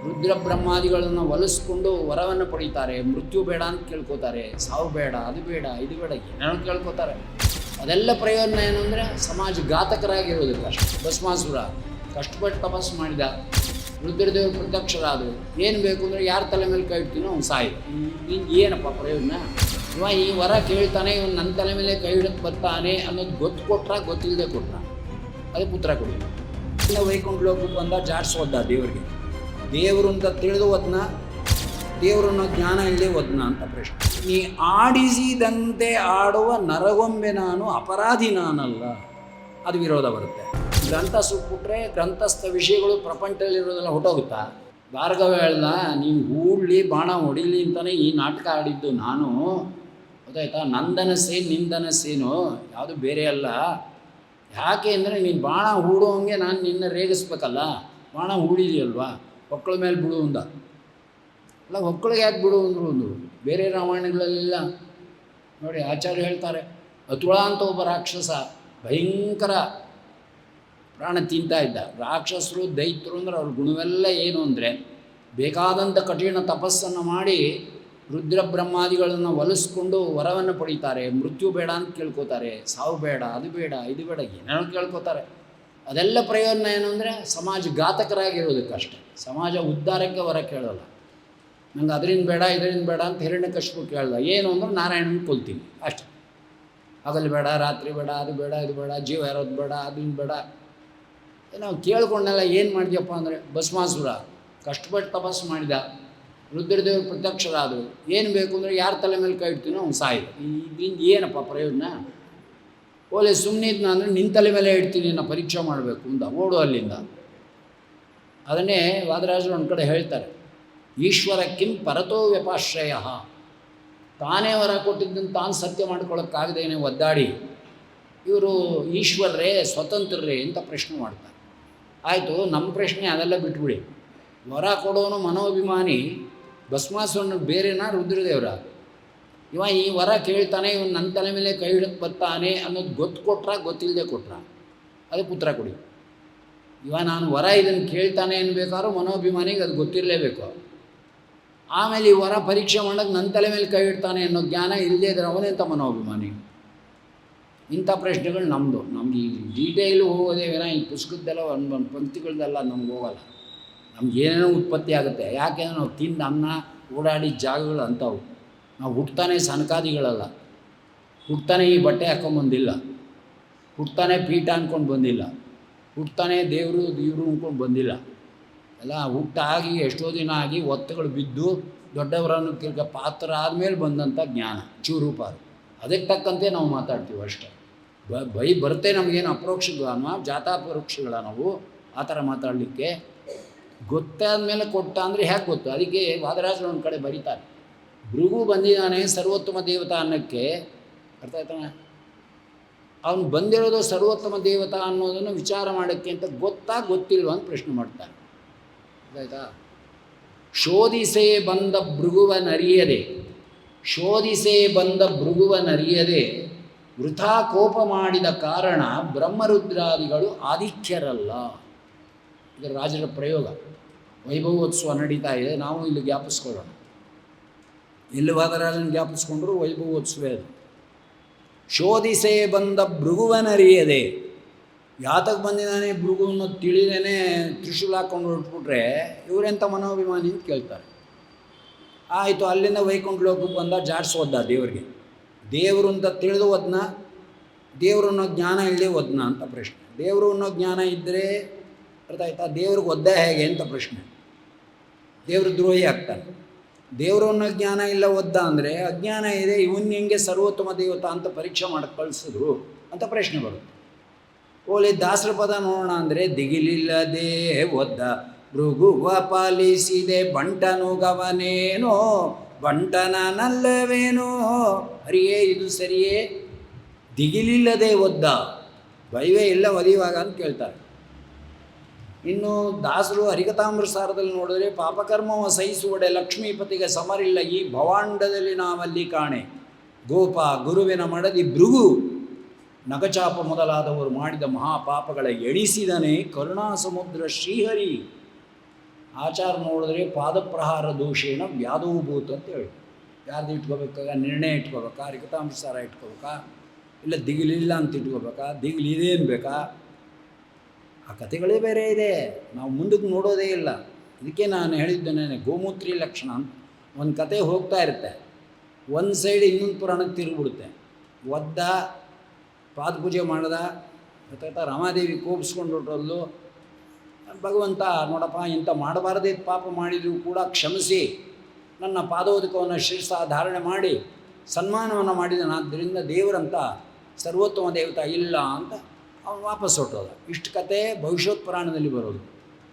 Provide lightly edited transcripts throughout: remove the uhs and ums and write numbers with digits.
ರುದ್ರ ಬ್ರಹ್ಮಾದಿಗಳನ್ನು ಒಲಿಸ್ಕೊಂಡು ವರವನ್ನು ಪಡೀತಾರೆ. ಮೃತ್ಯು ಬೇಡ ಅಂತ ಕೇಳ್ಕೋತಾರೆ, ಸಾವು ಬೇಡ, ಅದು ಬೇಡ, ಇದು ಬೇಡ, ಏನೇನೋ ಕೇಳ್ಕೋತಾರೆ. ಅದೆಲ್ಲ ಪ್ರಯೋಜನ ಏನು ಅಂದರೆ ಸಮಾಜ ಘಾತಕರಾಗಿರೋದಕ್ಕೆ ಅಷ್ಟೆ. ಭಸ್ಮಾಸುರ ಕಷ್ಟಪಟ್ಟು ತಪಸ್ಸು ಮಾಡಿದ, ರುದ್ರದೇವರು ಪ್ರತ್ಯಕ್ಷರಾದರು. ಏನು ಬೇಕು ಅಂದರೆ ಯಾರ ತಲೆ ಮೇಲೆ ಕೈ ಇಡ್ತೀನೋ ಅವ್ನು ಸಾಯಿದು. ಏನಪ್ಪ ಪ್ರಯೋಜನ? ಇವ ಈ ವರ ಕೇಳ್ತಾನೆ, ಇವನು ನನ್ನ ತಲೆ ಮೇಲೆ ಕೈ ಹಿಡಕ್ಕೆ ಬರ್ತಾನೆ ಅನ್ನೋದು ಗೊತ್ತು ಕೊಟ್ರ, ಗೊತ್ತಿಲ್ಲದೆ ಕೊಟ್ರ, ಅದಕ್ಕೆ ಉತ್ತರ ಕೊಡಿ. ವೈಕುಂಠ ಲೋಕಕ್ಕೆ ಬಂದ ಜಾಡ್ಸೋದ ದೇವರಿಗೆ. ದೇವರು ಅಂತ ತಿಳಿದು ಒದ್ನ, ದೇವರನ್ನೋ ಜ್ಞಾನ ಇಲ್ಲದೆ ಒದ್ನ ಅಂತ ಪ್ರಶ್ನೆ. ನೀ ಆಡಿಸಿದಂತೆ ಆಡುವ ನರಗೊಂಬೆ ನಾನು, ಅಪರಾಧಿ ನಾನಲ್ಲ. ಅದು ವಿರೋಧ ಬರುತ್ತೆ. ಗ್ರಂಥ ಸುಟ್ಬಿಟ್ರೆ ಗ್ರಂಥಸ್ಥ ವಿಷಯಗಳು ಪ್ರಪಂಚದಲ್ಲಿರೋದೆಲ್ಲ ಹೊಟ್ಟೋಗುತ್ತಾ? ಭಾರ್ಗವ ಹೇಳ್ದ, ನೀವು ಹೂಡ್ಲಿ ಬಾಣ ಹೊಡಿಲಿ ಅಂತಲೇ ಈ ನಾಟಕ ಆಡಿದ್ದು ನಾನು, ಗೊತ್ತಾಯ್ತಾ? ನಂದನಸೇ ನಿಂದನಸೇನು, ಯಾವುದು ಬೇರೆ ಅಲ್ಲ. ಯಾಕೆ ಅಂದರೆ ನೀನು ಬಾಣ ಹೂಡೋಂಗೆ ನಾನು ನಿನ್ನ ರೇಗಿಸ್ಬೇಕಲ್ಲ. ಬಾಣ ಹೂಡಿದೆಯಲ್ವಾ, ಹೊಕ್ಕಳ ಮೇಲೆ ಬಿಡು ಅಂದ. ಅಲ್ಲ, ಹೊಕ್ಕಳಿಗೆ ಯಾಕೆ ಬಿಡು ಅಂದರು ಒಂದು ಬೇರೆ ರಾಮಾಯಣಗಳಲ್ಲೆಲ್ಲ ನೋಡಿ. ಆಚಾರ್ಯ ಹೇಳ್ತಾರೆ, ಅತುಳ ಅಂತ ಒಬ್ಬ ರಾಕ್ಷಸ ಭಯಂಕರ ಪ್ರಾಣ ತಿಂತಾ ಇದ್ದ. ರಾಕ್ಷಸರು ದೈತ್ಯರು ಅಂದ್ರೆ ಅವ್ರ ಗುಣವೆಲ್ಲ ಏನು ಅಂದರೆ ಬೇಕಾದಂಥ ಕಠಿಣ ತಪಸ್ಸನ್ನು ಮಾಡಿ ರುದ್ರ ಬ್ರಹ್ಮಾದಿಗಳನ್ನು ಒಲಿಸ್ಕೊಂಡು ವರವನ್ನು ಪಡೀತಾರೆ. ಮೃತ್ಯು ಬೇಡ ಅಂತ ಕೇಳ್ಕೋತಾರೆ, ಸಾವು ಬೇಡ, ಅದು ಬೇಡ, ಇದು ಬೇಡ, ಏನೇನೋ ಕೇಳ್ಕೋತಾರೆ. ಅದೆಲ್ಲ ಪ್ರಯೋಜನ ಏನು ಅಂದರೆ ಸಮಾಜ ಘಾತಕರಾಗಿರೋದಕ್ಕೆ ಅಷ್ಟೆ. ಸಮಾಜ ಉದ್ಧಾರಕ್ಕೆ ವರ ಕೇಳೋಲ್ಲ. ನಂಗೆ ಅದರಿಂದ ಬೇಡ, ಇದರಿಂದ ಬೇಡ ಅಂತ ಹಿರಣ್ಯಕಶಿಪು ಕೇಳ್ದ. ಏನು ಅಂದ್ರೆ ನಾರಾಯಣನ ಕೊಲ್ತೀನಿ ಅಷ್ಟೆ. ಹಗಲು ಬೇಡ, ರಾತ್ರಿ ಬೇಡ, ಅದು ಬೇಡ, ಇದು ಬೇಡ, ಜೀವ ಇರೋದು ಬೇಡ, ಅದರಿಂದ ಬೇಡ. ನಾವು ಕೇಳ್ಕೊಂಡೆಲ್ಲ ಏನು ಮಾಡಿದ್ಯಪ್ಪ ಅಂದರೆ ಭಸ್ಮಾಸುರ ಕಷ್ಟಪಟ್ಟು ತಪಸ್ಸು ಮಾಡಿದ, ರುದ್ರದೇವರು ಪ್ರತ್ಯಕ್ಷರಾದರು. ಏನು ಬೇಕು ಅಂದರೆ ಯಾರ ತಲೆ ಮೇಲೆ ಕೈ ಇಡ್ತೀನೋ ಅವ್ನು ಸಾಯಿದು. ಇದರಿಂದ ಏನಪ್ಪ ಪ್ರಯೋಜನ? ಓಲೆ ಸುಮ್ಮನಿದ್ನ ಅಂದರೆ ನಿನ್ನ ತಲೆ ಮೇಲೆ ಇಡ್ತೀನಿ, ನಾನು ಪರೀಕ್ಷೆ ಮಾಡಬೇಕು ಅಂತ ಓಡು ಅಲ್ಲಿಂದ. ಅದನ್ನೇ ವಾದರಾಜರು ಒಂದು ಕಡೆ ಹೇಳ್ತಾರೆ, ಈಶ್ವರ ಕಿಂ ಪರತೋ ವ್ಯಪಾಶ್ರಯ. ತಾನೇ ವರ ಕೊಟ್ಟಿದ್ದನ್ನು ತಾನು ಸತ್ಯ ಮಾಡ್ಕೊಳ್ಳೋಕ್ಕಾಗದೇನೆ ಒದ್ದಾಡಿ ಇವರು ಈಶ್ವರರೇ, ಸ್ವತಂತ್ರರೇ ಅಂತ ಪ್ರಶ್ನೆ ಮಾಡ್ತಾರೆ. ಆಯಿತು, ನಮ್ಮ ಪ್ರಶ್ನೆ ಅದೆಲ್ಲ ಬಿಟ್ಬಿಡಿ. ವರ ಕೊಡೋನು ಮನೋಭಿಮಾನಿ ಭಸ್ಮಾಸುರನ ಬೇರೆನಾ ರುದ್ರದೇವರ? ಇವ ಈ ವರ ಕೇಳ್ತಾನೆ, ಇವನು ನನ್ನ ತಲೆ ಮೇಲೆ ಕೈ ಹಿಡಕ್ಕೆ ಬರ್ತಾನೆ ಅನ್ನೋದು ಗೊತ್ತು ಕೊಟ್ರ, ಗೊತ್ತಿಲ್ಲದೆ ಕೊಟ್ರ, ಅದಕ್ಕೆ ಉತ್ತರ ಕೊಡಿ. ಇವ ನಾನು ವರ ಇದನ್ನು ಕೇಳ್ತಾನೆ ಅನ್ಬೇಕಾದ್ರೂ ಮನೋಭಿಮಾನಿಗೆ ಅದು ಗೊತ್ತಿರಲೇಬೇಕು. ಆಮೇಲೆ ಈ ವರ ಪರೀಕ್ಷೆ ಮಾಡೋಕ್ಕೆ ನನ್ನ ತಲೆ ಮೇಲೆ ಕೈ ಇಡ್ತಾನೆ ಅನ್ನೋ ಜ್ಞಾನ ಇಲ್ಲದೇ ಇದ್ರೆ ಅವನೆಂಥ ಮನೋಭಿಮಾನಿ? ಇಂಥ ಪ್ರಶ್ನೆಗಳು ನಮ್ಗೆ ಈ ಡೀಟೇಲು ಹೋಗೋದೇ ವಿನ ಈ ಪುಸ್ತಕದ್ದೆಲ್ಲ ಒಂದು ಪಂಕ್ತಿಗಳದ್ದೆಲ್ಲ ನಮ್ಗೆ ಹೋಗಲ್ಲ. ನಮ್ಗೆ ಏನೇನೋ ಉತ್ಪತ್ತಿ ಆಗುತ್ತೆ. ಯಾಕೆಂದರೆ ನಾವು ತಿಂದು ಅನ್ನ ಓಡಾಡಿದ ಜಾಗಗಳು ಅಂಥವು. ನಾವು ಹುಟ್ತಾನೆ ಸನಕಾದಿಗಳಲ್ಲ, ಹುಟ್ತಾನೆ ಈ ಬಟ್ಟೆ ಹಾಕ್ಕೊಂಬಂದಿಲ್ಲ, ಹುಟ್ತಾನೆ ಪೀಠ ಅಂದ್ಕೊಂಡು ಬಂದಿಲ್ಲ, ಹುಟ್ತಾನೆ ದೇವರು ಅಂದ್ಕೊಂಡು ಬಂದಿಲ್ಲ. ಎಲ್ಲ ಹುಟ್ಟಾಗಿ ಎಷ್ಟೋ ದಿನ ಆಗಿ ಒತ್ತುಗಳು ಬಿದ್ದು ದೊಡ್ಡವರನ್ನು ತಿರ್ಗ ಪಾತ್ರ ಆದಮೇಲೆ ಬಂದಂಥ ಜ್ಞಾನ ಚೂರೂಪಾರು. ಅದಕ್ಕೆ ತಕ್ಕಂತೆ ನಾವು ಮಾತಾಡ್ತೀವಿ ಅಷ್ಟೇ. ಬರುತ್ತೆ ನಮಗೇನು ಅಪರೋಕ್ಷ ಜ್ಞಾನ, ಜಾತಾಪರೋಕ್ಷಗಳ ನಾವು ಆ ಥರ ಮಾತಾಡಲಿಕ್ಕೆ. ಗೊತ್ತಾದ ಮೇಲೆ ಕೊಟ್ಟ ಅಂದರೆ ಹೇಗೆ ಗೊತ್ತು? ಅದಕ್ಕೆ ವಾದರಾಜರು ಒಂದು ಕಡೆ ಬರೀತಾರೆ, ಭೃಗು ಬಂದಿದ್ದಾನೆ ಸರ್ವೋತ್ತಮ ದೇವತಾ ಅನ್ನೋಕ್ಕೆ. ಅರ್ಥ ಆಯ್ತಾನೆ? ಅವನು ಬಂದಿರೋದು ಸರ್ವೋತ್ತಮ ದೇವತಾ ಅನ್ನೋದನ್ನು ವಿಚಾರ ಮಾಡೋಕ್ಕೆ ಅಂತ ಗೊತ್ತಿಲ್ವ ಅಂತ ಪ್ರಶ್ನೆ ಮಾಡ್ತಾನೆ. ಆಯ್ತಾ? ಶೋಧಿಸೇ ಬಂದ ಭೃಗುವನರಿಯದೆ, ಶೋಧಿಸೇ ಬಂದ ಭೃಗುವನರಿಯದೆ ವೃಥಾ ಕೋಪ ಮಾಡಿದ ಕಾರಣ ಬ್ರಹ್ಮರುದ್ರಾದಿಗಳು ಆದಿತ್ಯರಲ್ಲ. ಇದರ ರಾಜರ ಪ್ರಯೋಗ. ವೈಭವೋತ್ಸವ ನಡೀತಾ ಇದೆ, ನಾವು ಇಲ್ಲಿ ಜ್ಞಾಪಿಸ್ಕೊಳ್ಳೋಣ. ಎಲ್ಲಿ ವಾದರಾಜನ ಜ್ಞಾಪಿಸ್ಕೊಂಡ್ರು ವೈಭವೋತ್ಸವ ಅದು. ಶೋಧಿಸೇ ಬಂದ ಭೃಗುವನರಿಯದೆ, ಯಾತಕ್ಕೆ ಬಂದಿದ್ದಾನೆ ಭೃಗು ಅನ್ನೋದು ತಿಳಿದೇನೆ ತ್ರಿಶೂಲ ಹಾಕ್ಕೊಂಡು ಹೊರಟ್ಬಿಟ್ರೆ ಇವರೆಂಥ ಮನೋಭಿಮಾನಿ ಅಂತ ಕೇಳ್ತಾರೆ. ಆಯಿತು, ಅಲ್ಲಿಂದ ವೈಕುಂಠ ಲೋಕಕ್ಕೆ ಬಂದ ಜಾಡ್ಸೋದ ದೇವರಿಗೆ. ದೇವರು ಅಂತ ತಿಳಿದು ಒದ್ನ, ದೇವರು ಅನ್ನೋ ಜ್ಞಾನ ಇಲ್ಲದೆ ಒದ್ನ ಅಂತ ಪ್ರಶ್ನೆ. ದೇವರು ಅನ್ನೋ ಜ್ಞಾನ ಇದ್ದರೆ ಅರ್ಥ ಆಯ್ತಾ? ದೇವ್ರಿಗೆ ಒದ್ದ ಹೇಗೆ ಅಂತ ಪ್ರಶ್ನೆ. ದೇವ್ರ ದ್ರೋಹಿ ಆಗ್ತಾನೆ. ದೇವರು ಅನ್ನೋ ಜ್ಞಾನ ಇಲ್ಲ ಒದ್ದ ಅಂದರೆ ಅಜ್ಞಾನ ಇದೆ, ಇವನ್ ಹೆಂಗೆ ಸರ್ವೋತ್ತಮ ದೇವತಾ ಅಂತ ಪರೀಕ್ಷೆ ಮಾಡಕ್ಕೆ ಕಳಿಸಿದ್ರು ಅಂತ ಪ್ರಶ್ನೆ ಬರುತ್ತೆ. ಓಲಿ ದಾಸರ ಪದ ನೋಡೋಣ ಅಂದರೆ, ದಿಗಿಲಿಲ್ಲದೆ ಒದ್ದ ಭೃಗುವ ಪಾಲಿಸಿದೆ ಬಂಟನು ಗವನೇನೋ, ಬಂಟನಲ್ಲವೇನೋ ಹರಿಯೇ ಇದು ಸರಿಯೇ. ದಿಗಿಲಿಲ್ಲದೆ ಒದ್ದ, ಭಯವೇ ಇಲ್ಲ ಒದಿಯುವಾಗ ಅಂತ ಕೇಳ್ತಾರೆ. ಇನ್ನು ದಾಸರು ಹರಿಕಥಾಮೃತ ಸಾರದಲ್ಲಿ ನೋಡಿದ್ರೆ, ಪಾಪಕರ್ಮವ ಸಹಿಸುವಡೆ ಲಕ್ಷ್ಮೀಪತಿಗೆ ಸಮರಿಲ್ಲ ಈ ಭವಾಂಡದಲ್ಲಿ ನಾವಲ್ಲಿ ಕಾಣೆ, ಗೋಪ ಗುರುವಿನ ಮಡದಿ ಭೃಗು ನಗಚಾಪ ಮೊದಲಾದವರು ಮಾಡಿದ ಮಹಾಪಾಪಗಳ ಎಣಿಸಿದನೇ ಕರುಣಾ ಸಮುದ್ರ ಶ್ರೀಹರಿ. ಆಚಾರ ನೋಡಿದ್ರೆ ಪಾದಪ್ರಹಾರ ದೋಷೇಣ ವ್ಯಾಧೋಭೂತ ಅಂತ ಹೇಳಿ. ವ್ಯಾಧಿ ಇಟ್ಕೋಬೇಕಾಗ ನಿರ್ಣಯ ಇಟ್ಕೋಬೇಕಾ, ರಿಕತಾಂಸಾರ ಇಟ್ಕೋಬೇಕಾ, ಇಲ್ಲ ದಿಗಿಲಿಲ್ಲ ಅಂತ ಇಟ್ಕೋಬೇಕಾ, ದಿಗಿಲಿದೆ ಅನ್ಬೇಕಾ? ಆ ಕಥೆಗಳೇ ಬೇರೆ ಇದೆ, ನಾವು ಮುಂದಕ್ಕೆ ನೋಡೋದೇ ಇಲ್ಲ. ಇದಕ್ಕೆ ನಾನು ಹೇಳಿದ್ದೇನೆ ಗೋಮೂತ್ರಿ ಲಕ್ಷಣ ಅಂತ. ಒಂದು ಕತೆ ಹೋಗ್ತಾ ಇರುತ್ತೆ, ಒಂದು ಸೈಡ್ ಇನ್ನೊಂದು ಪುರಾಣಕ್ಕೆ ತಿರುಗಿಬಿಡುತ್ತೆ. ಒದ್ದ ಪಾದಪೂಜೆ ಮಾಡ್ದ, ಅಥವಾ ರಮಾದೇವಿ ಕೋಪಿಸ್ಕೊಂಡು ಹೊರಟೋದ್ಲು. ಭಗವಂತ ನೋಡಪ್ಪ, ಇಂಥ ಮಾಡಬಾರದೇ ಪಾಪ ಮಾಡಿದರೂ ಕೂಡ ಕ್ಷಮಿಸಿ ನನ್ನ ಪಾದೋದಕವನ್ನು ಶಿರಸ ಧಾರಣೆ ಮಾಡಿ ಸನ್ಮಾನವನ್ನು ಮಾಡಿದನಾದ್ದರಿಂದ ದೇವರಂತ ಸರ್ವೋತ್ತಮ ದೇವತಾ ಇಲ್ಲ ಅಂತ ಅವನು ವಾಪಸ್ ಹೊರಟೋದ. ಇಷ್ಟು ಕತೆ ಭವಿಷ್ಯೋತ್ ಪುರಾಣದಲ್ಲಿ ಬರೋದು.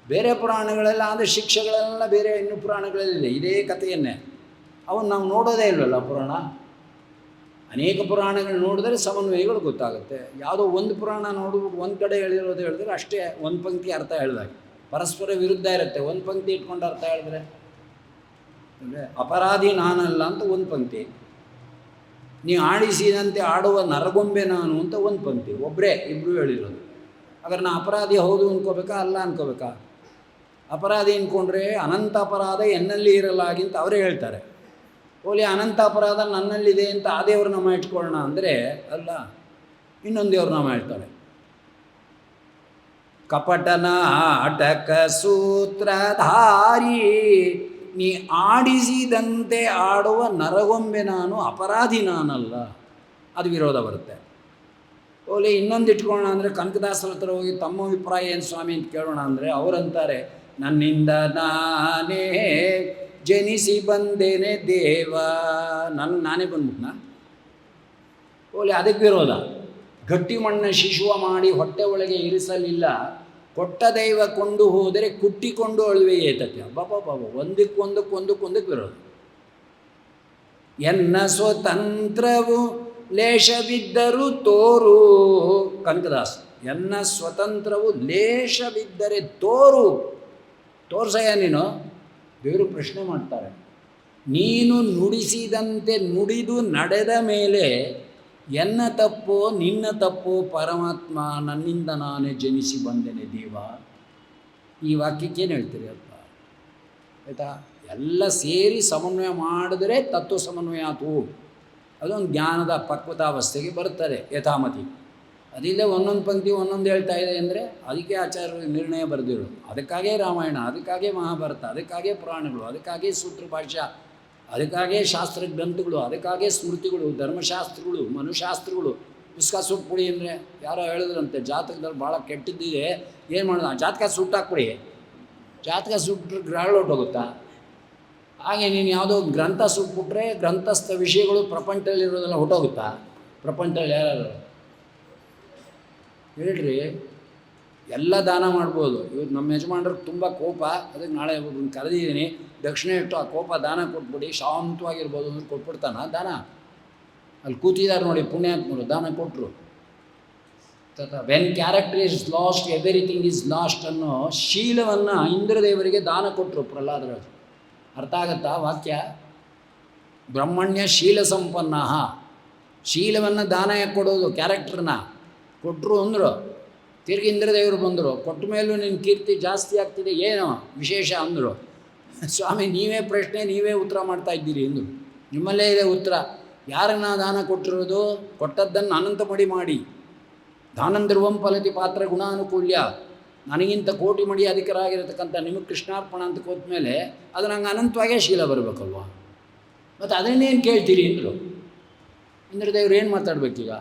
ಬೇರೆ ಪುರಾಣಗಳೆಲ್ಲ ಅಂದರೆ ಶಿಕ್ಷೆಗಳೆಲ್ಲ ಬೇರೆ ಇನ್ನೂ ಪುರಾಣಗಳಲ್ಲಿದೆ ಇದೇ ಕಥೆಯನ್ನೇ. ಅವನು ನಾವು ನೋಡೋದೇ ಇಲ್ಲವಲ್ಲ ಪುರಾಣ. ಅನೇಕ ಪುರಾಣಗಳು ನೋಡಿದ್ರೆ ಸಮನ್ವಯಗಳು ಗೊತ್ತಾಗುತ್ತೆ. ಯಾವುದೋ ಒಂದು ಪುರಾಣ ನೋಡ್ಬಿಟ್ಟು ಒಂದು ಕಡೆ ಹೇಳಿರೋದು ಹೇಳಿದ್ರೆ ಅಷ್ಟೇ ಒಂದು ಪಂಕ್ತಿ ಅರ್ಥ ಹೇಳಿದಾಗ ಪರಸ್ಪರ ವಿರುದ್ಧ ಇರುತ್ತೆ. ಒಂದು ಪಂಕ್ತಿ ಇಟ್ಕೊಂಡು ಅರ್ಥ ಹೇಳಿದ್ರೆ ಅಂದರೆ ಅಪರಾಧಿ ನಾನಲ್ಲ ಅಂತ ಒಂದು ಪಂಕ್ತಿ, ನೀ ಆಡಿಸಿದಂತೆ ಆಡುವ ನರಗೊಂಬೆ ನಾನು ಅಂತ ಒಂದು ಪಂಕ್ತಿ, ಒಬ್ಬರೇ ಇಬ್ಬರು ಹೇಳಿರೋದು. ಹಾಗಾದ್ರೆ ನಾ ಅಪರಾಧಿ ಹೌದು ಅನ್ಕೋಬೇಕಾ ಅಲ್ಲ ಅನ್ಕೋಬೇಕಾ? ಅಪರಾಧಿ ಅಂದ್ಕೊಂಡ್ರೆ ಅನಂತ ಅಪರಾಧ ಎನ್ನಲ್ಲಿ ಇರಲಾಗಿ ಅಂತ ಅವರೇ ಹೇಳ್ತಾರೆ. ಓಲಿ ಅನಂತ ಅಪರಾಧ ನನ್ನಲ್ಲಿದೆ ಅಂತ ಆ ದೇವ್ರ ನಾಮ ಇಟ್ಕೊಳ್ಳೋಣ ಅಂದರೆ ಅಲ್ಲ, ಇನ್ನೊಂದು ದೇವ್ರ ನಾಮ ಹೇಳ್ತಾರೆ. ಕಪಟನ ಆಟಕ ಸೂತ್ರಧಾರಿ, ನೀ ಆಡಿಸಿದಂತೆ ಆಡುವ ನರಗೊಂಬೆ ನಾನು, ಅಪರಾಧಿ ನಾನಲ್ಲ. ಅದು ವಿರೋಧ ಬರುತ್ತೆ. ಓಲಿ ಇನ್ನೊಂದು ಇಟ್ಕೊಳ್ಳೋಣ ಅಂದರೆ ಕನಕದಾಸರ ಹತ್ರ ಹೋಗಿ ತಮ್ಮ ಅಭಿಪ್ರಾಯ ಏನು ಸ್ವಾಮಿ ಅಂತ ಕೇಳೋಣ ಅಂದರೆ ಅವರಂತಾರೆ, ನನ್ನಿಂದ ನಾನೇ ಜನಿಸಿ ಬಂದೇನೆ ದೇವ, ನಾನೇ ಬಂದ್ಬಿಟ್ನ. ಓಲಿ ಅದಕ್ಕೆ ವಿರೋಧ. ಗಟ್ಟಿ ಮಣ್ಣ ಶಿಶುವ ಮಾಡಿ ಹೊಟ್ಟೆ ಒಳಗೆ ಇರಿಸಲಿಲ್ಲ, ಕೊಟ್ಟ ದೈವ ಕೊಂಡು ಹೋದರೆ ಕುಟ್ಟಿಕೊಂಡು ಅಳುವೆ ಏತಕ್ಕೆ. ಬಾಬಾ ಒಂದಕ್ಕೊಂದಕ್ಕೆ ವಿರೋಧ. ಎನ್ನ ಸ್ವತಂತ್ರವು ಲೇಷವಿದ್ದರೂ ತೋರು, ಕನಕದಾಸ್. ಎನ್ನ ಸ್ವತಂತ್ರವು ಲೇಷವಿದ್ದರೆ ತೋರು, ತೋರ್ಸಯ್ಯ ನೀನು. ದೇವರು ಪ್ರಶ್ನೆ ಮಾಡ್ತಾರೆ, ನೀನು ನುಡಿಸಿದಂತೆ ನುಡಿದು ನಡೆದ ಮೇಲೆ ಎನ್ನ ತಪ್ಪೋ ನಿನ್ನ ತಪ್ಪೋ ಪರಮಾತ್ಮ, ನನ್ನಿಂದ ನಾನೇ ಜನಿಸಿ ಬಂದೇನೆ ದೇವ. ಈ ವಾಕ್ಯಕ್ಕೇನು ಹೇಳ್ತೀರಿ ಅಪ್ಪ? ಆಯಿತಾ? ಎಲ್ಲ ಸೇರಿ ಸಮನ್ವಯ ಮಾಡಿದ್ರೆ ತತ್ವ ಸಮನ್ವಯ ಆತು. ಅದೊಂದು ಜ್ಞಾನದ ಪಕ್ವತಾವಸ್ಥೆಗೆ ಬರುತ್ತದೆ ಯಥಾಮತಿ. ಅದಿಲ್ಲದೆ ಒಂದೊಂದು ಪಂಕ್ತಿ ಒಂದೊಂದು ಹೇಳ್ತಾ ಇದೆ ಅಂದರೆ ಅದಕ್ಕೆ ಆಚಾರ್ಯರು ನಿರ್ಣಯ ಬರೆದಿರೋದು. ಅದಕ್ಕಾಗೇ ರಾಮಾಯಣ, ಅದಕ್ಕಾಗೇ ಮಹಾಭಾರತ, ಅದಕ್ಕಾಗೇ ಪುರಾಣಗಳು, ಅದಕ್ಕಾಗೇ ಸೂತ್ರ ಭಾಷ್ಯ, ಅದಕ್ಕಾಗೇ ಶಾಸ್ತ್ರ ಗ್ರಂಥಗಳು, ಅದಕ್ಕಾಗೇ ಸ್ಮೃತಿಗಳು, ಧರ್ಮಶಾಸ್ತ್ರಗಳು, ಮನುಶಾಸ್ತ್ರಗಳು. ಪುಸ್ತಕ ಸುಟ್ಬಿಡಿ ಅಂದರೆ ಯಾರೋ ಹೇಳಿದ್ರಂತೆ ಜಾತಕದಲ್ಲಿ ಭಾಳ ಕೆಟ್ಟಿದ್ದಿದೆ, ಏನು ಮಾಡೋದು, ಜಾತಕ ಸುಟ್ಟಾಕ್ಬಿಡಿ. ಜಾತಕ ಸುಟ್ಟರೆ ಗ್ರಹಗಳು ಹೊಟ್ಟೋಗುತ್ತಾ? ಹಾಗೆ ನೀನು ಯಾವುದೋ ಗ್ರಂಥ ಸುಟ್ಬಿಟ್ರೆ ಗ್ರಂಥಸ್ಥ ವಿಷಯಗಳು ಪ್ರಪಂಚದಲ್ಲಿರೋದೆಲ್ಲ ಹೊಟ್ಟೋಗುತ್ತಾ? ಪ್ರಪಂಚದಲ್ಲಿ ಯಾರು ಹೇಳ್ರಿ? ಎಲ್ಲ ದಾನ ಮಾಡ್ಬೋದು. ಇವತ್ತು ನಮ್ಮ ಯಜಮಾನ್ರಿಗೆ ತುಂಬ ಕೋಪ, ಅದಕ್ಕೆ ನಾಳೆ ಒಬ್ಬರನ್ನ ಕರೆದಿದ್ದೀನಿ, ದಕ್ಷಿಣ ಇಟ್ಟು ಆ ಕೋಪ ದಾನ ಕೊಟ್ಬಿಡಿ, ಶಾಂತವಾಗಿರ್ಬೋದು ಅಂದ್ರೆ ಕೊಟ್ಬಿಡ್ತಾನ ದಾನ? ಅಲ್ಲಿ ಕೂತಿದ್ದಾರೆ ನೋಡಿ ಪುಣ್ಯಾತ್ಮರು, ದಾನ ಕೊಟ್ಟರು. When character is last everything is last ಅನ್ನೋ ಶೀಲವನ್ನು ಇಂದ್ರದೇವರಿಗೆ ದಾನ ಕೊಟ್ಟರು ಪ್ರಹ್ಲಾದರಾಜು. ಅರ್ಥ ಆಗತ್ತಾ ವಾಕ್ಯ? ಬ್ರಹ್ಮಣ್ಯ ಶೀಲ ಸಂಪನ್ನ, ಶೀಲವನ್ನು ದಾನ ಯಾಕೆ ಕೊಡೋದು? ಕ್ಯಾರೆಕ್ಟ್ರನ್ನ ಕೊಟ್ಟರು ಅಂದರು. ತಿರುಗಿ ಇಂದ್ರದೇವರು ಬಂದರು, ಕೊಟ್ಟ ಮೇಲೂ ನಿನ್ನ ಕೀರ್ತಿ ಜಾಸ್ತಿ ಆಗ್ತಿದೆ, ಏನು ವಿಶೇಷ ಅಂದರು. ಸ್ವಾಮಿ ನೀವೇ ಪ್ರಶ್ನೆ ನೀವೇ ಉತ್ತರ ಮಾಡ್ತಾ ಇದ್ದೀರಿ ಅಂದರು. ನಿಮ್ಮಲ್ಲೇ ಇದೆ ಉತ್ತರ. ಯಾರನ್ನ ದಾನ ಕೊಟ್ಟಿರೋದು? ಕೊಟ್ಟದ್ದನ್ನು ಅನಂತ ಮಡಿ ಮಾಡಿ. ದಾನಂದ್ರವಂ ಫಲತಿ ಪಾತ್ರ ಗುಣಾನುಕೂಲ್ಯ. ನನಗಿಂತ ಕೋಟಿ ಮಡಿ ಅಧಿಕರಾಗಿರತಕ್ಕಂಥ ನಿಮಗೆ ಕೃಷ್ಣಾರ್ಪಣ ಅಂತ ಕೂತ್ಮೇಲೆ ಅದು ನಂಗೆ ಅನಂತವಾಗೇ ಶೀಲ ಬರಬೇಕಲ್ವ? ಮತ್ತು ಅದನ್ನೇನು ಕೇಳ್ತೀರಿ ಅಂದರು. ಇಂದ್ರದೇವ್ರು ಏನು ಮಾತಾಡ್ಬೇಕೀಗ?